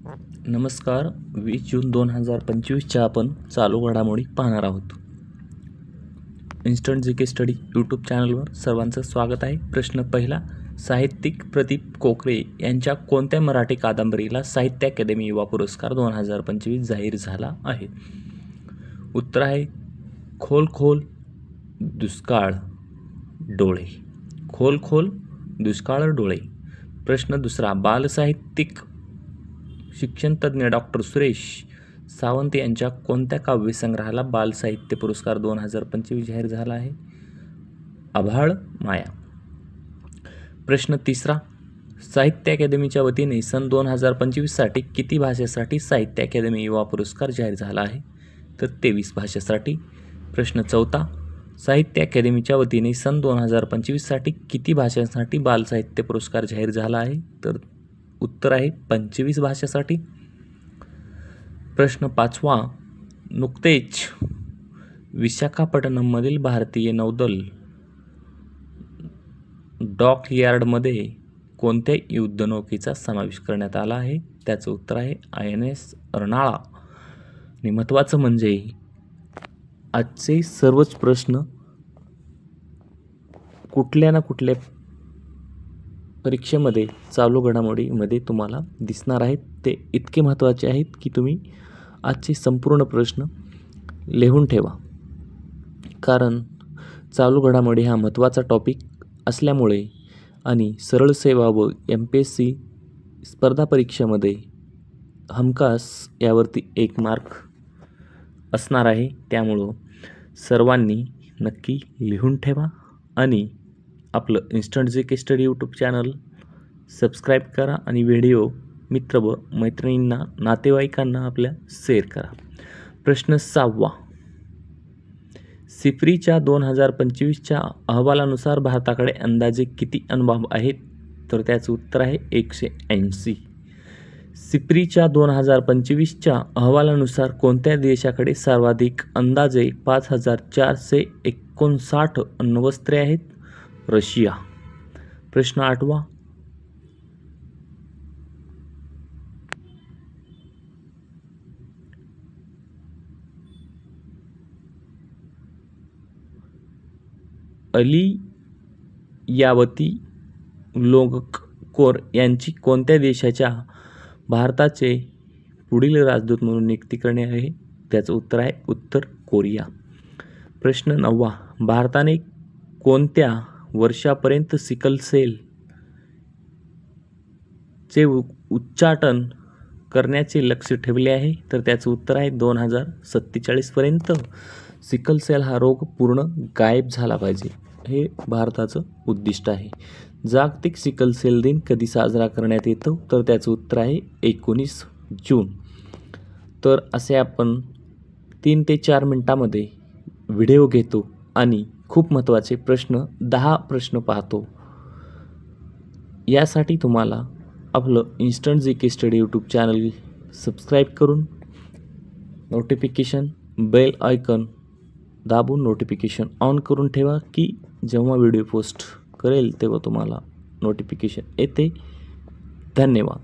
नमस्कार. 20 जून 2025च्या आपण चालू घडामोडी पाहणार आहोत. इन्स्टंट जी के स्टडी यूट्यूब चॅनलवर सर्वांचं स्वागत आहे. प्रश्न पहिला, साहित्यिक प्रदीप कोकरे यांच्या कोणत्या मराठी कादंबरीला साहित्य अकादमी युवा पुरस्कार 2025 जाहीर झाला आहे? उत्तर आहे खोल खोल दुष्काळ डोळे. खोल खोल दुष्काळ डोळे. प्रश्न दुसरा, बालसाहित्यिक शिक्षणतज्ञ डॉक्टर सुरेश सावंत यांच्या कोणत्या काव्यसंग्रहाला बालसाहित्य पुरस्कार 2025 जाहीर झाला आहे? आभाळ माया. प्रश्न तिसरा, साहित्य अकादमीच्या वतीने सन 2025साठी किती भाषेसाठी साहित्य अकादमी युवा पुरस्कार जाहीर झाला आहे? तर 23 भाषेसाठी. प्रश्न चौथा, साहित्य अकादमीच्या वतीने सन 2025साठी किती भाषांसाठी बालसाहित्य पुरस्कार जाहीर झाला आहे? तर उत्तर आहे 25 भाषेसाठी. प्रश्न पाचवा, नुकतेच विशाखापट्टणममधील भारतीय नौदल डॉकयार्डमध्ये कोणत्या युद्धनौकेचा समावेश करण्यात आला आहे? त्याचं उत्तर आहे INS अर्नाळा. आणि महत्त्वाचं म्हणजे आजचे सर्वच प्रश्न कुठल्या ना कुठल्या परीक्षेमध्ये चालू घडामोडीमध्ये तुम्हाला दिसणार आहेत. ते इतके महत्त्वाचे आहेत की तुम्ही आजचे संपूर्ण प्रश्न लिहून ठेवा, कारण चालू घडामोडी हा महत्त्वाचा टॉपिक असल्यामुळे आणि सरळ सेवा व MPSC स्पर्धा परीक्षेमध्ये हमखास यावरती 1 मार्क असणार आहे. त्यामुळं सर्वांनी नक्की लिहून ठेवा आणि आपलं इन्स्टंट जी के स्टडी यूट्यूब चॅनल सबस्क्राईब करा आणि व्हिडिओ मित्र व मैत्रिणींना, नातेवाईकांना आपल्या शेअर करा. प्रश्न 6वा, सिप्रीच्या 2025च्या अहवालानुसार भारताकडे अंदाजे किती अणुबॉम्ब आहेत? तर त्याचं उत्तर आहे 180. सिप्रीच्या 2025च्या अहवालानुसार कोणत्या देशाकडे सर्वाधिक अंदाजे 5459 अण्वस्त्रे आहेत? रशिया. प्रश्न 8वा, अली यावती लोंगकोर यांची कोणत्या देशाच्या भारताचे पुढील राजदूत म्हणून नियुक्ती करणे आहे? त्याचं उत्तर आहे उत्तर कोरिया. प्रश्न 9वा, भारताने कोणत्या वर्षापर्यंत सिकल सेल चे उच्चाटन करण्याचे लक्ष्य ठेवले आहे? तर त्याचं उत्तर आहे 2047 पर्यंत सिकल सेल हा रोग पूर्ण गायब झाला पाहिजे, हे भारताचं उद्दिष्ट आहे. जागतिक सिकल सेल दिन कधी साजरा करण्यात येतो? तर त्याचं उत्तर आहे 19 जून. तर असे आपण 3 ते 4 मिनटामध्ये व्हिडिओ घेतो आणि खूप महत्त्वाचे प्रश्न 10 प्रश्न पाहतो. यासाठी तुम्हाला आपलं इन्स्टंट जी के स्टडी यूट्यूब चॅनल सबस्क्राईब करून नोटिफिकेशन बेल आयकॉन दाबून नोटिफिकेशन ऑन करून ठेवा, की जेव्हा व्हिडिओ पोस्ट करेल तेव्हा तुम्हाला नोटिफिकेशन येते. धन्यवाद.